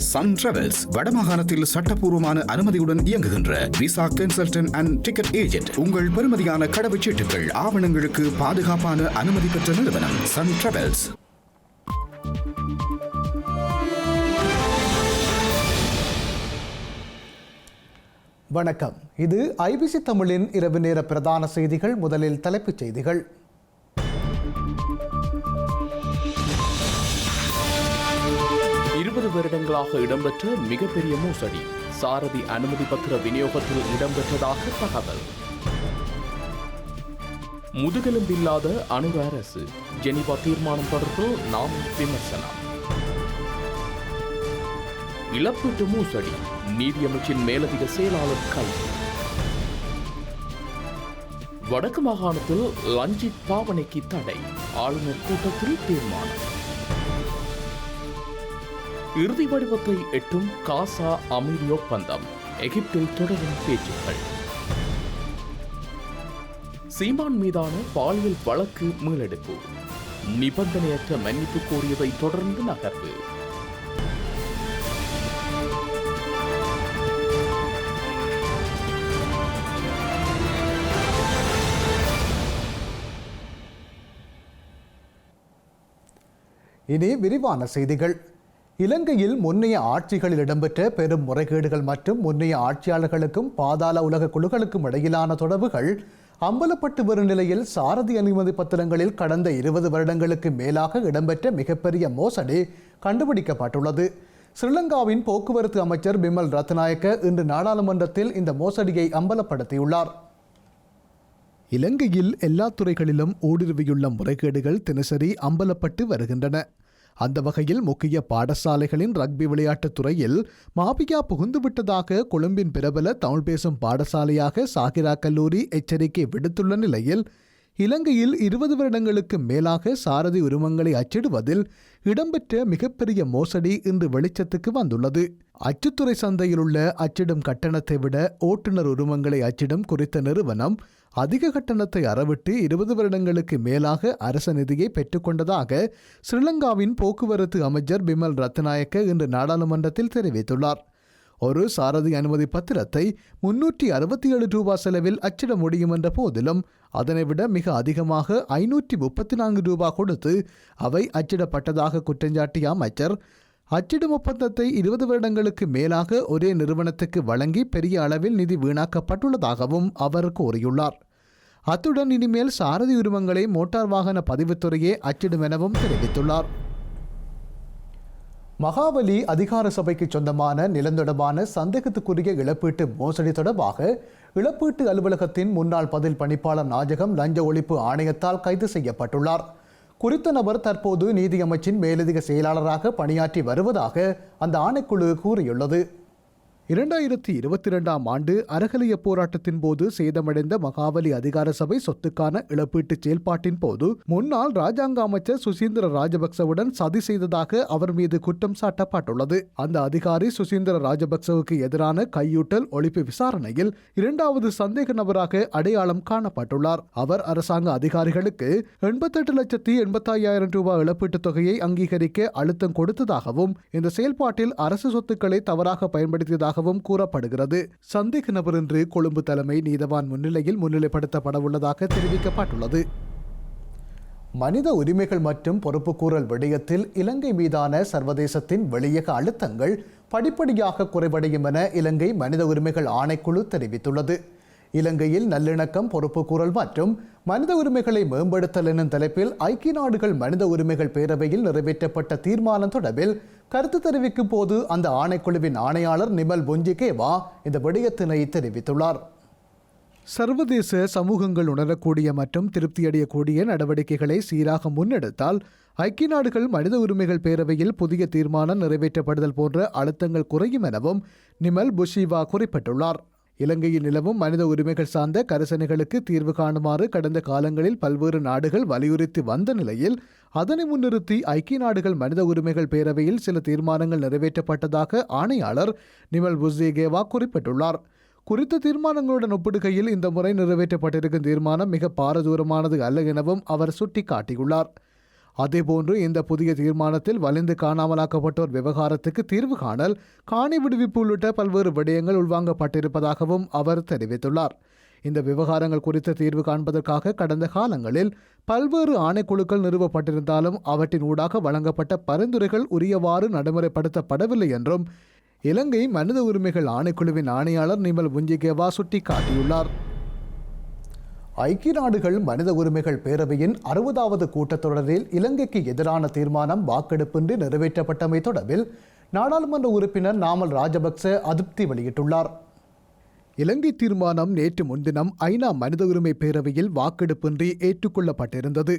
Sun travels வடமாகாணத்தில் சட்டப்பூர்வமான அனுமதியுடன் இயங்குகின்ற visa consultant and ticket agent. உங்கள் பெறுமதியான கடவுச்சீட்டுகள் ஆவணங்களுக்கு பாதுகாப்பான அனுமதி பெற்ற நிறுவனம் சன் டிராவல்ஸ். வணக்கம். இது ஐபிசி தமிழின் இரவு நேர பிரதான செய்திகள். முதலில் தலைப்புச் செய்திகள். வருடங்களாக இடம்பெற்ற மிகப்பெரிய மோசடி, சாரதி அனுமதி பத்திர விநியோகத்தில் இடம்பெற்றதாக தகவல். முதுகெலும்பில்லாத அனுர அரசு, ஜெனீவா தீர்மானம் தொடர்பில் நாம் விமர்சனம். இழப்பீட்டு மோசடி, நீதியமைச்சின் மேலதிக செயலாளர் கைது. வடக்கு மாகாணத்தில் லஞ்சித் பாவனைக்கு தடை, ஆளுநர் கூட்டத்தில் தீர்மானம். இறுதி வடிவத்தை எட்டும் காசா அமைதி ஒப்பந்தம், எகிப்தில் தொடரும் பேச்சுக்கள். சீமான் மீதான பாலியல் வழக்கு மீளெடுப்பு, நிபந்தனையற்ற மன்னிப்பு கோரியதை தொடர்ந்து நகர்வு. இனி விரிவான செய்திகள். இலங்கையில் முன்னைய ஆட்சிகளில் இடம்பெற்ற பெரும் முறைகேடுகள் மற்றும் முன்னைய ஆட்சியாளர்களுக்கும் பாதாள உலக குழுக்களுக்கும் இடையிலான தொடர்புகள் அம்பலப்பட்டு வரும் நிலையில் சாரதி அனுமதி பத்திரங்களில் கடந்த 20 வருடங்களுக்கு மேலாக இடம்பெற்ற மிகப்பெரிய மோசடி கண்டுபிடிக்கப்பட்டுள்ளது. ஸ்ரீலங்காவின் போக்குவரத்து அமைச்சர் பிமல் ரத்நாயக்க இன்று நாடாளுமன்றத்தில் இந்த மோசடியை அம்பலப்படுத்தியுள்ளார். இலங்கையில் எல்லா துறைகளிலும் ஊடுருவியுள்ள முறைகேடுகள் தினசரி அம்பலப்பட்டு வருகின்றன. அந்த வகையில் முக்கிய பாடசாலைகளின் ரக்பி விளையாட்டுத் துறையில் மாபியா புகுந்துவிட்டதாக கொழும்பின் பிரபல தமிழ் பேசும் பாடசாலையாக சாகிரா கல்லூரி எச்சரிக்கை விடுத்துள்ள நிலையில் இலங்கையில் 20 வருடங்களுக்கு மேலாக சாரதி உரிமங்களை அச்சிடுவதில் இடம்பெற்ற மிகப்பெரிய மோசடி இன்று வெளிச்சத்துக்கு வந்துள்ளது. அச்சுத்துறை சந்தையில் உள்ள அச்சிடும் கட்டணத்தை விட ஓட்டுநர் உரிமங்களை அச்சிடும் குறித்த நிறுவனம் அதிக கட்டணத்தை அறவிட்டு 20 வருடங்களுக்கு மேலாக அரச நிதியை பெற்றுக்கொண்டதாக ஸ்ரீலங்காவின் போக்குவரத்து அமைச்சர் பிமல் ரத்நாயக்க இன்று நாடாளுமன்றத்தில் தெரிவித்துள்ளார். ஒரு சாரதி அனுமதி பத்திரத்தை 367 ரூபாய் செலவில் அச்சிட முடியும் என்ற போதிலும் அதனைவிட மிக அதிகமாக 534 ரூபாய் கொடுத்து அவை அச்சிடப்பட்டதாக குற்றஞ்சாட்டிய அமைச்சர் அச்சிடும் ஒப்பந்தத்தை 20 வருடங்களுக்கு மேலாக ஒரே நிறுவனத்துக்கு வழங்கி பெரிய அளவில் நிதி வீணாக்கப்பட்டுள்ளதாகவும் அவர் கூறியுள்ளார். அத்துடன் இனிமேல் சாரதி உரிமங்களை மோட்டார் வாகன பதிவுத்துறையே அச்சிடும் எனவும் தெரிவித்துள்ளார். மகாவலி அதிகார சபைக்கு சொந்தமான நிலந்தொடர்பான சந்தேகத்துக்குரிய இழப்பீட்டு மோசடி தொடர்பாக இழப்பீட்டு அலுவலகத்தின் முன்னாள் பதில் பணிப்பாளர் நாஜகம் லஞ்ச ஒழிப்பு ஆணையத்தால் கைது செய்யப்பட்டுள்ளார். குறித்த நபர் தற்போது நீதியமைச்சின் மேலதிக செயலாளராக பணியாற்றி வருவதாக அந்த ஆணைக்குழு கூறியுள்ளது. 2022ஆம் ஆண்டு அறகலைய போராட்டத்தின் போது சேதமடைந்த மகாவலி அதிகார சபை சொத்துக்கான இழப்பீட்டு செயல்பாட்டின் போது முன்னாள் ராஜாங்க அமைச்சர் சுசீந்திர ராஜபக்சவுடன் சதி செய்ததாக அவர் மீது குற்றம் சாட்டப்பட்டுள்ளது. அந்த அதிகாரி சுசீந்திர ராஜபக்சவுக்கு எதிரான கையூட்டல் ஒழிப்பு விசாரணையில் 2வது சந்தேக நபராக அடையாளம் காணப்பட்டுள்ளார். அவர் அரசாங்க அதிகாரிகளுக்கு 88,85,000 ரூபாய் இழப்பீட்டுத் தொகையை அங்கீகரிக்க அழுத்தம் கொடுத்ததாகவும் இந்த செயல்பாட்டில் அரசு சொத்துக்களை தவறாக பயன்படுத்தியதாக கூறப்படுகிறது. சந்தேக நபர் என்று கொழும்பு தலைமை நீதவான் முன்னிலையில் முன்னிலைப்படுத்தப்படவுள்ளதாக தெரிவிக்கப்பட்டுள்ளது. மனித உரிமைகள் மற்றும் பொறுப்புக்கூறல் விடயத்தில் இலங்கை மீதான சர்வதேசத்தின் வெளியக அழுத்தங்கள் படிப்படியாக குறைவடையும் என இலங்கை மனித உரிமைகள் ஆணைக்குழு தெரிவித்துள்ளது. இலங்கையில் நல்லிணக்கம், பொறுப்புக்கூறல் மற்றும் மனித உரிமைகளை மேம்படுத்தல் எனும் தலைப்பில் ஐக்கிய நாடுகள் மனித உரிமைகள் பேரவையில் நிறைவேற்றப்பட்ட தீர்மானம் தொடர்பில் கருத்து தெரிவிக்கும் போது அந்த ஆணைக்குழுவின் ஆணையாளர் நிமல் பொஞ்சிகேவா இந்த விடயத்தினை தெரிவித்துள்ளார். சர்வதேச சமூகங்கள் உணரக்கூடிய மற்றும் திருப்தியடையக்கூடிய நடவடிக்கைகளை சீராக முன்னெடுத்தால் ஐக்கிய நாடுகள் மனித உரிமைகள் பேரவையில் புதிய தீர்மானம் நிறைவேற்றப்படுதல் போன்ற அழுத்தங்கள் குறையும் எனவும் நிமல் பொஞ்சிகேவா குறிப்பிட்டுள்ளார். இலங்கையில் நிலவும் மனித உரிமைகள் சார்ந்த கரிசனைகளுக்கு தீர்வு காணுமாறு கடந்த காலங்களில் பல்வேறு நாடுகள் வலியுறுத்தி வந்த நிலையில் அதனை முன்னிறுத்தி ஐக்கிய நாடுகள் மனித உரிமைகள் பேரவையில் சில தீர்மானங்கள் நிறைவேற்றப்பட்டதாக ஆணையாளர் நிமல் பொஞ்சிகேவா குறிப்பிட்டுள்ளார். குறித்த தீர்மானங்களுடன் ஒப்பிடுகையில் இந்த முறை நிறைவேற்றப்பட்டிருக்கும் தீர்மானம் மிக பாரதூரமானது அல்ல எனவும் அவர் சுட்டிக்காட்டியுள்ளார். அதேபோன்று இந்த புதிய தீர்மானத்தில் வலிந்து காணாமலாக்கப்பட்டோர் விவகாரத்துக்கு தீர்வு காணல், காணி விடுவிப்பு உள்ளிட்ட பல்வேறு விடயங்கள் உள்வாங்கப்பட்டிருப்பதாகவும் அவர் தெரிவித்துள்ளார். இந்த விவகாரங்கள் குறித்து தீர்வு காண்பதற்காக கடந்த காலங்களில் பல்வேறு ஆணைக்குழுக்கள் நிறுவப்பட்டிருந்தாலும் அவற்றின் ஊடாக வழங்கப்பட்ட பரிந்துரைகள் உரியவாறு நடைமுறைப்படுத்தப்படவில்லை என்றும் இலங்கை மனித உரிமைகள் ஆணைக்குழுவின் ஆணையாளர் நிமல் புஞ்சிகேவா சுட்டிக்காட்டியுள்ளார். ஐக்கிய நாடுகள் மனித உரிமைகள் பேரவையின் 60வது கூட்டத்தொடரில் இலங்கைக்கு எதிரான தீர்மானம் வாக்கெடுப்பின்றி நிறைவேற்றப்பட்டமை தொடர்பில் நாடாளுமன்ற உறுப்பினர் நாமல் ராஜபக்ச அதிருப்தி வெளியிட்டுள்ளார். இலங்கை தீர்மானம் நேற்று முன்தினம் ஐநா மனித உரிமை பேரவையில் வாக்கெடுப்பின்றி ஏற்றுக்கொள்ளப்பட்டிருந்தது.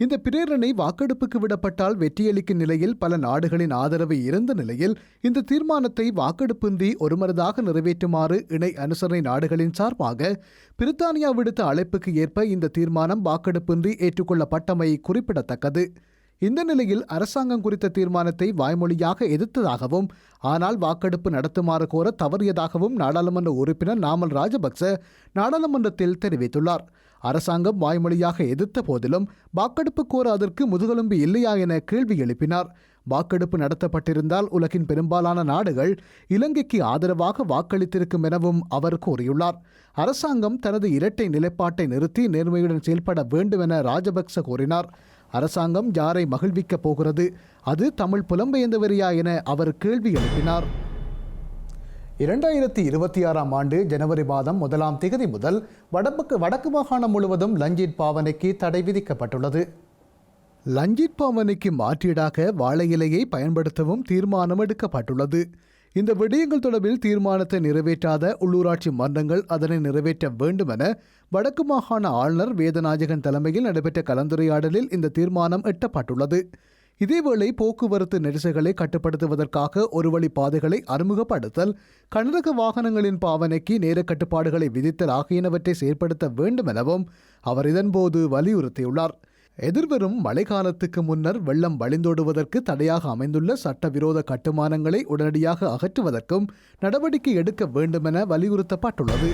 இந்த பிரேரணை வாக்கெடுப்புக்கு விடப்பட்டால் வெற்றியளிக்கும் நிலையில் பல நாடுகளின் ஆதரவு இருந்த நிலையில் இந்த தீர்மானத்தை வாக்கெடுப்பின்றி ஒருமனதாக நிறைவேற்றுமாறு இணை அனுசரணை நாடுகளின் சார்பாக பிரித்தானியா விடுத்த அழைப்புக்கு ஏற்ப இந்த தீர்மானம் வாக்கெடுப்பின்றி ஏற்றுக்கொள்ளப்பட்டமை குறிப்பிடத்தக்கது. இந்த நிலையில் அரசாங்கம் குறித்த தீர்மானத்தை வாய்மொழியாக எதிர்த்ததாகவும் ஆனால் வாக்கெடுப்பு நடத்துமாறு கோர தவறியதாகவும் நாடாளுமன்ற உறுப்பினர் நாமல் ராஜபக்ச நாடாளுமன்றத்தில் தெரிவித்துள்ளார். அரசாங்கம் வாய்மொழியாக எதிர்த்த போதிலும் வாக்கெடுப்பு கோர அதற்கு முதுகெலும்பு இல்லையா என கேள்வி எழுப்பினார். வாக்கெடுப்பு நடத்தப்பட்டிருந்தால் உலகின் பெரும்பாலான நாடுகள் இலங்கைக்கு ஆதரவாக வாக்களித்திருக்கும் எனவும் அவர் கூறியுள்ளார். அரசாங்கம் தனது இரட்டை நிலைப்பாட்டை நிறுத்தி நேர்மையுடன் செயல்பட வேண்டும் என ராஜபக்ச கூறினார். அரசாங்கம் யாரை மகிழ்விக்கப் போகிறது? அது தமிழ் புலம்பெயர்ந்தவரியா என அவர் கேள்வி எழுப்பினார். 2026ஆம் ஆண்டு ஜனவரி மாதம் 1ஆம் திகதி முதல் வடக்கு மாகாணம் முழுவதும் லஞ்சீட் பாவனைக்கு தடை விதிக்கப்பட்டுள்ளது. லஞ்சீட் பாவனைக்கு மாற்றீடாக வாழை இலையை பயன்படுத்தவும் தீர்மானம் எடுக்கப்பட்டுள்ளது. இந்த விடயங்கள் தொடர்பில் தீர்மானத்தை நிறைவேற்றாத உள்ளூராட்சி மன்றங்கள் அதனை நிறைவேற்ற வேண்டும் என வடக்கு மாகாண ஆளுநர் வேதநாயகன் தலைமையில் நடைபெற்ற கலந்துரையாடலில் இந்த தீர்மானம் எட்டப்பட்டுள்ளது. இதேவேளை போக்குவரத்து நெரிசல்களை கட்டுப்படுத்துவதற்காக ஒரு வழி பாதைகளை அறிமுகப்படுத்தல், கனரக வாகனங்களின் பாவனைக்கு நேர கட்டுப்பாடுகளை விதித்தல் ஆகியனவற்றை செயற்படுத்த வேண்டும் எனவும் அவர் இதன்போது வலியுறுத்தியுள்ளார். எதிர்வரும் மழைக்காலத்துக்கு முன்னர் வெள்ளம் வழிந்தோடுவதற்கு தடையாக அமைந்துள்ள சட்டவிரோத கட்டுமானங்களை உடனடியாக அகற்றுவதற்கும் நடவடிக்கை எடுக்க வேண்டுமென வலியுறுத்தப்பட்டுள்ளது.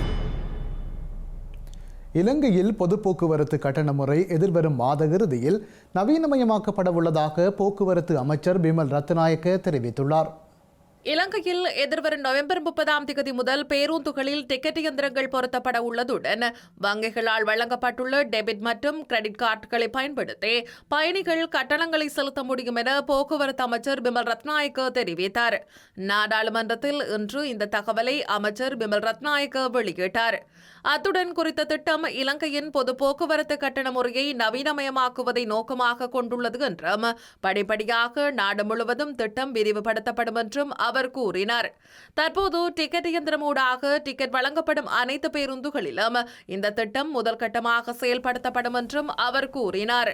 இலங்கையில் பொது போக்குவரத்து கட்டண முறை எதிர்வரும் மாத இறுதியில் நவீனமயமாக்கப்பட உள்ளதாக போக்குவரத்து அமைச்சர் பிமல் ரத்நாயக்க தெரிவித்துள்ளார். இலங்கையில் எதிர்வரும் நவம்பர் 30ஆம் தேதி முதல் பேருந்துகளில் டிக்கெட் இயந்திரங்கள் பொருத்தப்பட உள்ளதுடன் வங்கிகளால் வழங்கப்பட்டுள்ள டெபிட் மற்றும் கிரெடிட் கார்டுகளை பயன்படுத்தி பயணிகள் கட்டணங்களை செலுத்த முடியும் என போக்குவரத்து அமைச்சர் பிமல் ரத்நாயக்க தெரிவித்தார். நாடாளுமன்றத்தில் இன்று இந்த தகவலை அமைச்சர் பிமல் ரத்நாயக்க வெளியிட்டார். அத்துடன் குறித்த திட்டம் இலங்கையின் பொது போக்குவரத்து கட்டண முறையை நவீனமயமாக்குவதை நோக்கமாக கொண்டுள்ளது என்றும் படிப்படியாக நாடு முழுவதும் திட்டம் விரிவுபடுத்தப்படும் என்றும் அவர் கூறினார். தற்போது டிக்கெட் இயந்திரமூடாக டிக்கெட் வழங்கப்படும் அனைத்து பேருந்துகளிலும் இந்த திட்டம் முதல் கட்டமாக செயல்படுத்தப்படும் என்றும் அவர் கூறினார்.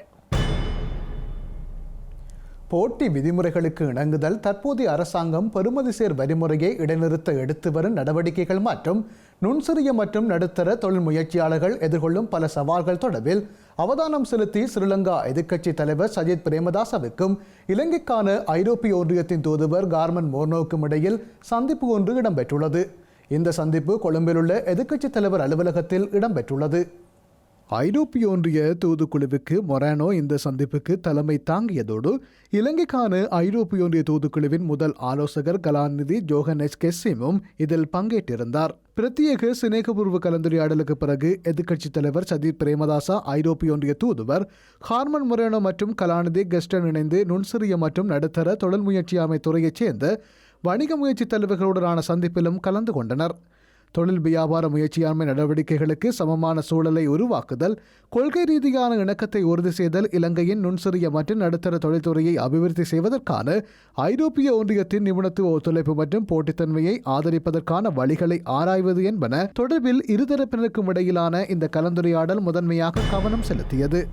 போட்டி விதிமுறைகளுக்கு இணங்குதல், தற்போதைய அரசாங்கம் பெறுமதிசேர் வரிமுறையை இடைநிறுத்த எடுத்து வரும் நடவடிக்கைகள் மற்றும் நுண்சிறிய மற்றும் நடுத்தர தொழில் முயற்சியாளர்கள் எதிர்கொள்ளும் பல சவால்கள் தொடர்பில் அவதானம் செலுத்தி ஸ்ரீலங்கா எதிர்க்கட்சி தலைவர் சஜித் பிரேமதாசவுக்கும் இலங்கைக்கான ஐரோப்பிய ஒன்றியத்தின் தூதுவர் கார்மன் மோர்னோவுக்கும் இடையில் சந்திப்பு ஒன்று இடம்பெற்றுள்ளது. இந்த சந்திப்பு கொழும்பில் உள்ள எதிர்க்கட்சி தலைவர் அலுவலகத்தில் இடம்பெற்றுள்ளது. ஐரோப்பிய ஒன்றிய தூதுக்குழுவுக்கு மொரானோ இந்த சந்திப்புக்கு தலைமை தாங்கியதோடு இலங்கைக்கான ஐரோப்பிய ஒன்றிய தூதுக்குழுவின் முதல் ஆலோசகர் கலாநிதி ஜோஹன்னஸ் கெஸ்ஸிமும் இதில் பங்கேற்றிருந்தார். பிரத்யேக சிநேகபூர்வ கலந்துரையாடலுக்கு பிறகு எதிர்க்கட்சித் தலைவர் சஜித் பிரேமதாசா, ஐரோப்பிய ஒன்றிய தூதுவர் ஹார்மன் மொரானோ மற்றும் கலாநிதி கெஸ்டன் இணைந்து நுண்சிறிய மற்றும் நடுத்தர தொழில் முயற்சியாமை துறையைச் சேர்ந்த வணிக முயற்சி தலைவர்களுடனான சந்திப்பிலும் கலந்து கொண்டனர். தொழில் வியாபார முயற்சியாண்மை நடவடிக்கைகளுக்கு சமமான சூழலை உருவாக்குதல், கொள்கை ரீதியான இணக்கத்தை உறுதி செய்தல், இலங்கையின் நுண்சிறிய மற்றும் நடுத்தர தொழில்துறையை அபிவிருத்தி செய்வதற்கான ஐரோப்பிய ஒன்றியத்தின் நிபுணத்துவ ஒத்துழைப்பு மற்றும் போட்டித்தன்மையை ஆதரிப்பதற்கான வழிகளை ஆராய்வது என்பன தொடர்பில் இருதரப்பினருக்கும் இடையிலான இந்த கலந்துரையாடல் முதன்மையாக கவனம் செலுத்தியது.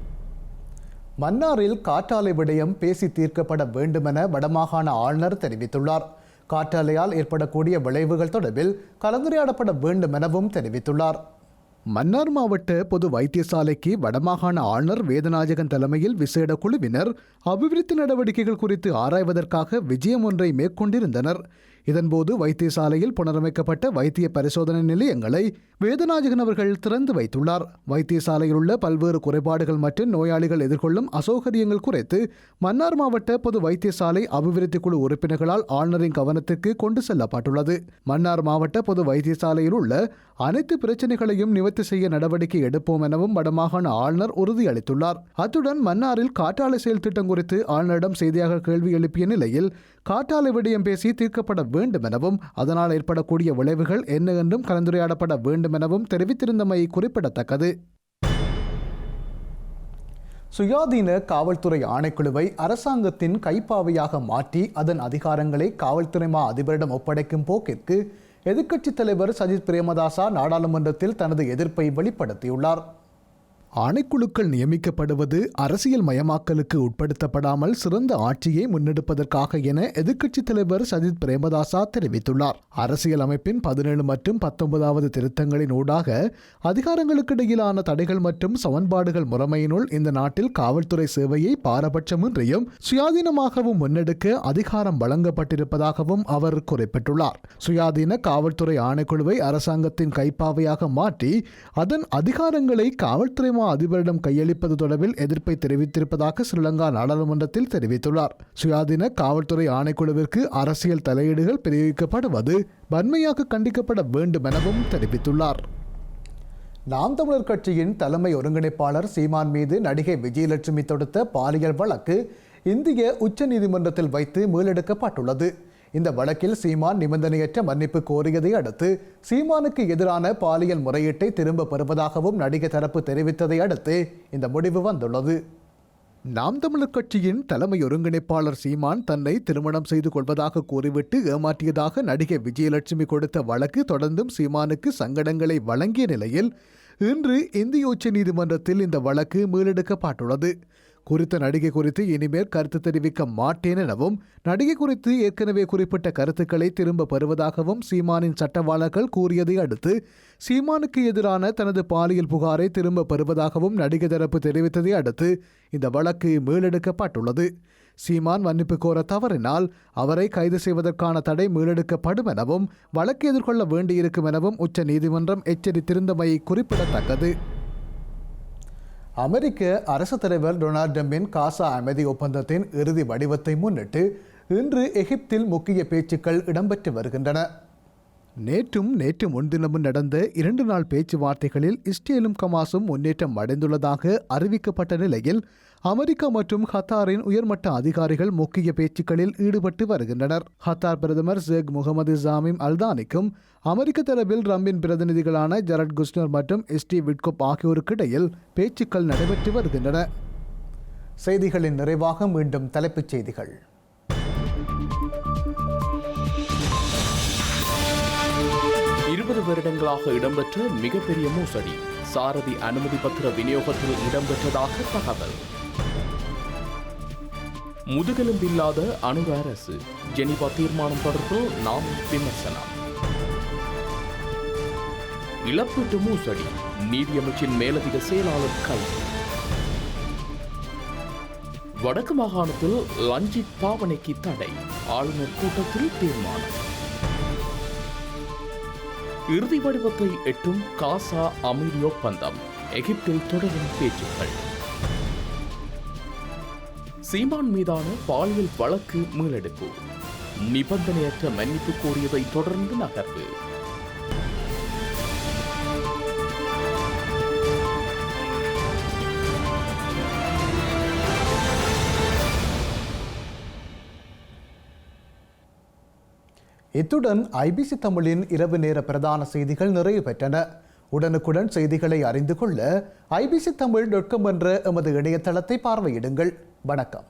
மன்னாரில் காற்றாலை விடயம் பேசி தீர்க்கப்பட வேண்டுமென வடமாகாண ஆளுநர் தெரிவித்துள்ளார். காற்றாலையால் ஏற்படக்கூடிய விளைவுகள் தொடர்பில் கலந்துரையாடப்பட வேண்டும் எனவும் தெரிவித்துள்ளார். மன்னார் மாவட்ட பொது வைத்தியசாலைக்கு வடமாகாண ஆளுநர் வேதநாயகன் தலைமையில் விசேட குழுவினர் அபிவிருத்தி நடவடிக்கைகள் குறித்து ஆராய்வதற்காக விஜயம் ஒன்றை மேற்கொண்டிருந்தனர். இதன்போது வைத்தியசாலையில் புனரமைக்கப்பட்ட வைத்திய பரிசோதனை நிலையங்களை வேதநாயகன் அவர்கள் திறந்து வைத்துள்ளார். வைத்தியசாலையில் உள்ள பல்வேறு குறைபாடுகள் மற்றும் நோயாளிகள் எதிர்கொள்ளும் அசௌகரியங்கள் குறித்து மன்னார் மாவட்ட பொது வைத்தியசாலை அபிவிருத்தி குழு உறுப்பினர்களால் ஆளுநரின் கவனத்திற்கு கொண்டு செல்லப்பட்டுள்ளது. மன்னார் மாவட்ட பொது வைத்தியசாலையில் உள்ள அனைத்து பிரச்சினைகளையும் நிவர்த்தி செய்ய நடவடிக்கை எடுப்போம் எனவும் வடமாகாண ஆளுநர் உறுதியளித்துள்ளார். அத்துடன் மன்னாரில் காற்றாலை செயல் திட்டம் குறித்து ஆளுநரிடம் செய்தியாளர்கள் கேள்வி எழுப்பிய நிலையில் காற்றாலை விடயம் பேசி தீர்க்கப்பட வேண்டும் எனவும் அதனால் ஏற்படக்கூடிய விளைவுகள் என்ன என்றும் கலந்துரையாடப்பட வேண்டும் எனவும் தெரிவித்திருந்தமை குறிப்பிடத்தக்கது. சுயாதீன காவல்துறை ஆணைக்குழுவை அரசாங்கத்தின் கைப்பாவையாக மாற்றி அதன் அதிகாரங்களை காவல்துறை மா அதிபரிடம் ஒப்படைக்கும் போக்கிற்கு எதிர்க்கட்சித் தலைவர் சஜித் பிரேமதாசா நாடாளுமன்றத்தில் தனது எதிர்ப்பை வெளிப்படுத்தியுள்ளார். ஆணைக்குழுக்கள் நியமிக்கப்படுவது அரசியல் மயமாக்கலுக்கு உட்படுத்தப்படாமல் சிறந்த ஆட்சியை முன்னெடுப்பதற்காக என எதிர்க்கட்சித் தலைவர் சஜித் பிரேமதாசா தெரிவித்துள்ளார். அரசியல் அமைப்பின் 17 மற்றும் 19வது திருத்தங்களின் ஊடாக அதிகாரங்களுக்கிடையிலான தடைகள் மற்றும் சமன்பாடுகள் முறைமையினுள் இந்த நாட்டில் காவல்துறை சேவையை பாரபட்சமின்றியும் சுயாதீனமாகவும் முன்னெடுக்க அதிகாரம் வழங்கப்பட்டிருப்பதாகவும் அவர் குறிப்பிட்டுள்ளார். சுயாதீன காவல்துறை ஆணைக்குழுவை அரசாங்கத்தின் கைப்பாவையாக மாற்றி அதன் அதிகாரங்களை காவல்துறை அதிபரிடம் கையளிப்பது தொடர்பில் எதிர்ப்பை தெரிவித்திருப்பதாக ஸ்ரீலங்கா நாடாளுமன்றத்தில் தெரிவித்துள்ளார். சுயாதீன காவல்துறை ஆணைக்குழுவிற்கு அரசியல் தலையீடுகள் பிரயோகிக்கப்படுவது வன்மையாக கண்டிக்கப்பட வேண்டும் எனவும் தெரிவித்துள்ளார். நாம் தமிழர் கட்சியின் தலைமை ஒருங்கிணைப்பாளர் சீமான் மீது நடிகை விஜயலட்சுமி தொடுத்த பாலியல் வழக்கு இந்திய உச்சநீதிமன்றத்தில் வைத்து மீளெடுக்கப்பட்டுள்ளது. இந்த வழக்கில் சீமான் நிபந்தனையற்ற மன்னிப்பு கோரியதை அடுத்து சீமானுக்கு எதிரான பாலியல் முறையீட்டை திரும்ப பெறுவதாகவும் நடிகை தரப்பு தெரிவித்ததை அடுத்து இந்த முடிவு வந்துள்ளது. நாம் தமிழர் கட்சியின் தலைமை ஒருங்கிணைப்பாளர் சீமான் தன்னை திருமணம் செய்து கொள்வதாக கூறிவிட்டு ஏமாற்றியதாக நடிகை விஜயலட்சுமி கொடுத்த வழக்கு தொடர்ந்தும் சீமானுக்கு சங்கடங்களை வழங்கிய நிலையில் இன்று இந்திய உச்ச நீதிமன்றத்தில் இந்த வழக்கு மீளெடுக்கப்பட்டுள்ளது. குறித்த நடிகை குறித்து இனிமேல் கருத்து தெரிவிக்க மாட்டேன் எனவும் நடிகை குறித்து ஏற்கனவே குறிப்பிட்ட கருத்துக்களை திரும்ப பெறுவதாகவும் சீமானின் சட்டவாளர்கள் கூறியதை அடுத்து சீமானுக்கு எதிரான தனது பாலியல் புகாரை திரும்ப பெறுவதாகவும் நடிகை தரப்பு தெரிவித்ததை அடுத்து இந்த வழக்கு மீளெடுக்கப்பட்டுள்ளது. சீமான் மன்னிப்பு கோர தவறினால் அவரை கைது செய்வதற்கான தடை மீளெடுக்கப்படும் எனவும் வழக்கு எதிர்கொள்ள வேண்டியிருக்கும் எனவும் உச்ச நீதிமன்றம் எச்சரித்திருந்தமை குறிப்பிடத்தக்கது. அமெரிக்க அரசு தலைவர் டொனால்ட் ட்ரம்பின் காசா அமைதி ஒப்பந்தத்தின் இறுதி வடிவத்தை முன்னிட்டு இன்று எகிப்தில் முக்கிய பேச்சுக்கள் இடம்பெற்று வருகின்றன. நேற்று முன்தினமும் நடந்த 2 நாள் பேச்சுவார்த்தைகளில் இஸ்ரேலும் ஹமாஸும் முன்னேற்றம் அடைந்துள்ளதாக அறிவிக்கப்பட்ட நிலையில் அமெரிக்கா மற்றும் கத்தாரின் உயர்மட்ட அதிகாரிகள் முக்கிய பேச்சுக்களில் ஈடுபட்டு வருகின்றனர். கத்தார் பிரதமர் ஷேக் முகமது ஜாமிம் அல்தானிக்கும் அமெரிக்க தரப்பில் ட்ரம்பின் பிரதிநிதிகளான ஜரட் குஷ்னர் மற்றும் ஸ்டீவ் விட்கோப் ஆகியோருக்கு இடையில் பேச்சுக்கள் நடைபெற்று வருகின்றன. செய்திகளின் நிறைவாக மீண்டும் தலைப்புச் செய்திகள். வருடங்களாக இடம்பெற்ற மிகப்பெரிய மோசடி, சாரதி அனுமதி பத்திர விநியோகத்தில் இடம்பெற்றதாக தகவல். முதுகெலும்பில்லாத அணு அரசு, ஜெனீவா தீர்மானம் தொடர்பில் நாம் விமர்சனம். இழப்பீட்டு மோசடி, நீதியமைச்சின் மேலதிக செயலாளர் கைது. வடக்கு மாகாணத்தில் லஞ்சித் பாவனைக்கு தடை, ஆளுநர் கூட்டத்தில் தீர்மானம். இறுதி வடிவத்தை எட்டும் காசா அமைதி ஒப்பந்தம், எகிப்தில் தொடரும் பேச்சுக்கள். சீமான் மீதான பாலியல் வழக்கு மீளெடுப்பு, நிபந்தனையற்ற மன்னிப்பு கோரியதை தொடர்ந்து நகர்வு. இத்துடன் ஐபிசி தமிழின் இரவு நேர பிரதான செய்திகள் நிறைவு பெற்றன. உடனுக்குடன் செய்திகளை அறிந்து கொள்ள ibctamil.com என்ற எமது இணையதளத்தை பார்வையிடுங்கள். வணக்கம்.